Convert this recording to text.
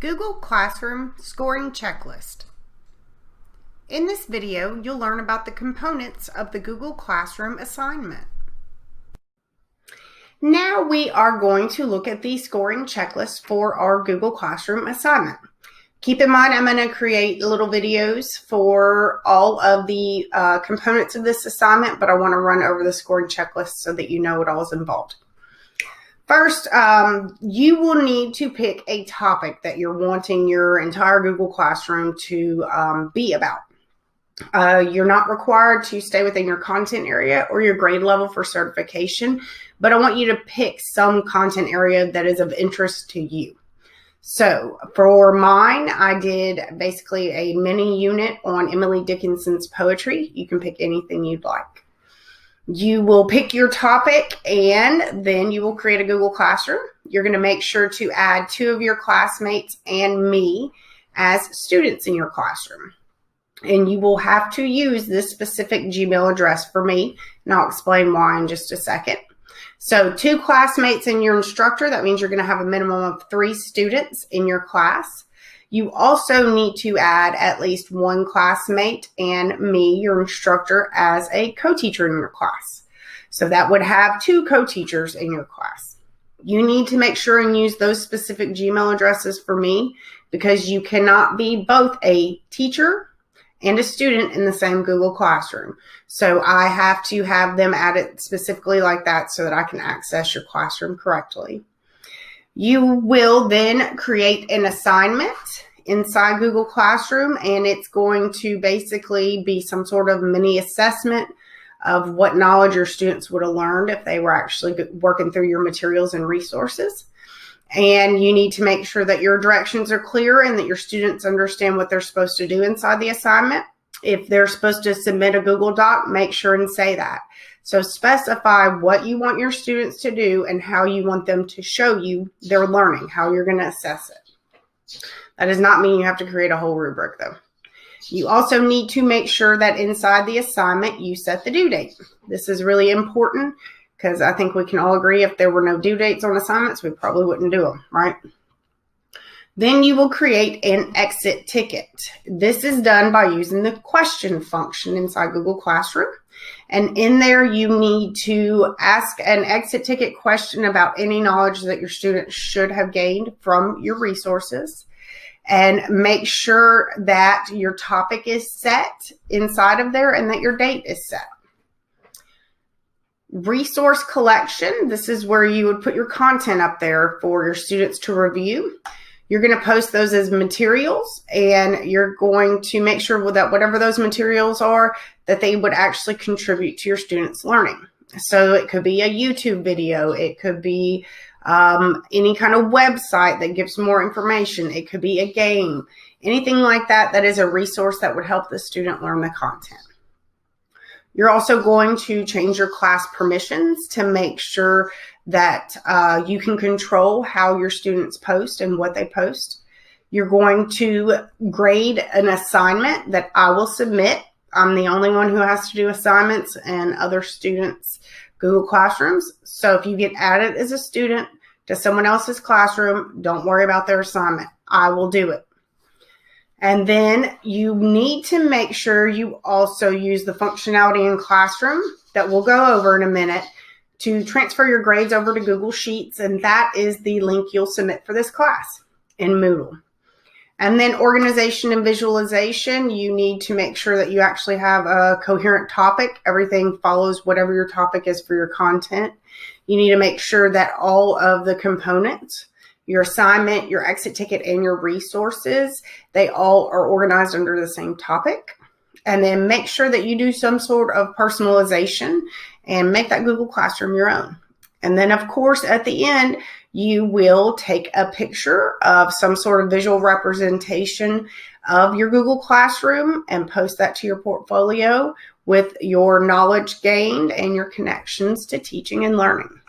Google Classroom Scoring Checklist. In this video, you'll learn about the components of the Google Classroom assignment. Now we are going to look at the scoring checklist for our Google Classroom assignment. Keep in mind, I'm going to create little videos for all of the components of this assignment, but I want to run over the scoring checklist so that you know what all is involved. First, you will need to pick a topic that you're wanting your entire Google Classroom to be about. You're not required to stay within your content area or your grade level for certification, but I want you to pick some content area that is of interest to you. So for mine, I did basically a mini unit on Emily Dickinson's poetry. You can pick anything you'd like. You will pick your topic and then you will create a Google Classroom. You're going to make sure to add 2 of your classmates and me as students in your classroom. And you will have to use this specific Gmail address for me, and I'll explain why in just a second. So 2 classmates and your instructor, that means you're going to have a minimum of 3 students in your class. You also need to add at least 1 classmate and me, your instructor, as a co-teacher in your class. So that would have 2 co-teachers in your class. You need to make sure and use those specific Gmail addresses for me because you cannot be both a teacher and a student in the same Google Classroom. So I have to have them added specifically like that so that I can access your classroom correctly. You will then create an assignment inside Google Classroom, and it's going to basically be some sort of mini assessment of what knowledge your students would have learned if they were actually working through your materials and resources. And you need to make sure that your directions are clear and that your students understand what they're supposed to do inside the assignment. If they're supposed to submit a Google Doc, make sure and say that. So specify what you want your students to do and how you want them to show you their learning, how you're going to assess it. That does not mean you have to create a whole rubric though. You also need to make sure that inside the assignment you set the due date. This is really important because I think we can all agree if there were no due dates on assignments, we probably wouldn't do them, right? Then you will create an exit ticket. This is done by using the question function inside Google Classroom. And in there, you need to ask an exit ticket question about any knowledge that your students should have gained from your resources. And make sure that your topic is set inside of there and that your date is set. Resource collection. This is where you would put your content up there for your students to review. You're going to post those as materials, and you're going to make sure that whatever those materials are, that they would actually contribute to your students' learning. So it could be a YouTube video. It could be any kind of website that gives more information. It could be a game. Anything like that that is a resource that would help the student learn the content. You're also going to change your class permissions to make sure that you can control how your students post and what they post. You're going to grade an assignment that I will submit. I'm the only one who has to do assignments and other students' Google Classrooms. So if you get added as a student to someone else's classroom, don't worry about their assignment. I will do it. And then you need to make sure you also use the functionality in Classroom that we'll go over in a minute to transfer your grades over to Google Sheets. And that is the link you'll submit for this class in Moodle. And then organization and visualization, you need to make sure that you actually have a coherent topic. Everything follows whatever your topic is for your content. You need to make sure that all of the components, your assignment, your exit ticket, and your resources, they all are organized under the same topic. And then make sure that you do some sort of personalization and make that Google Classroom your own. And then, of course, at the end, you will take a picture of some sort of visual representation of your Google Classroom and post that to your portfolio with your knowledge gained and your connections to teaching and learning.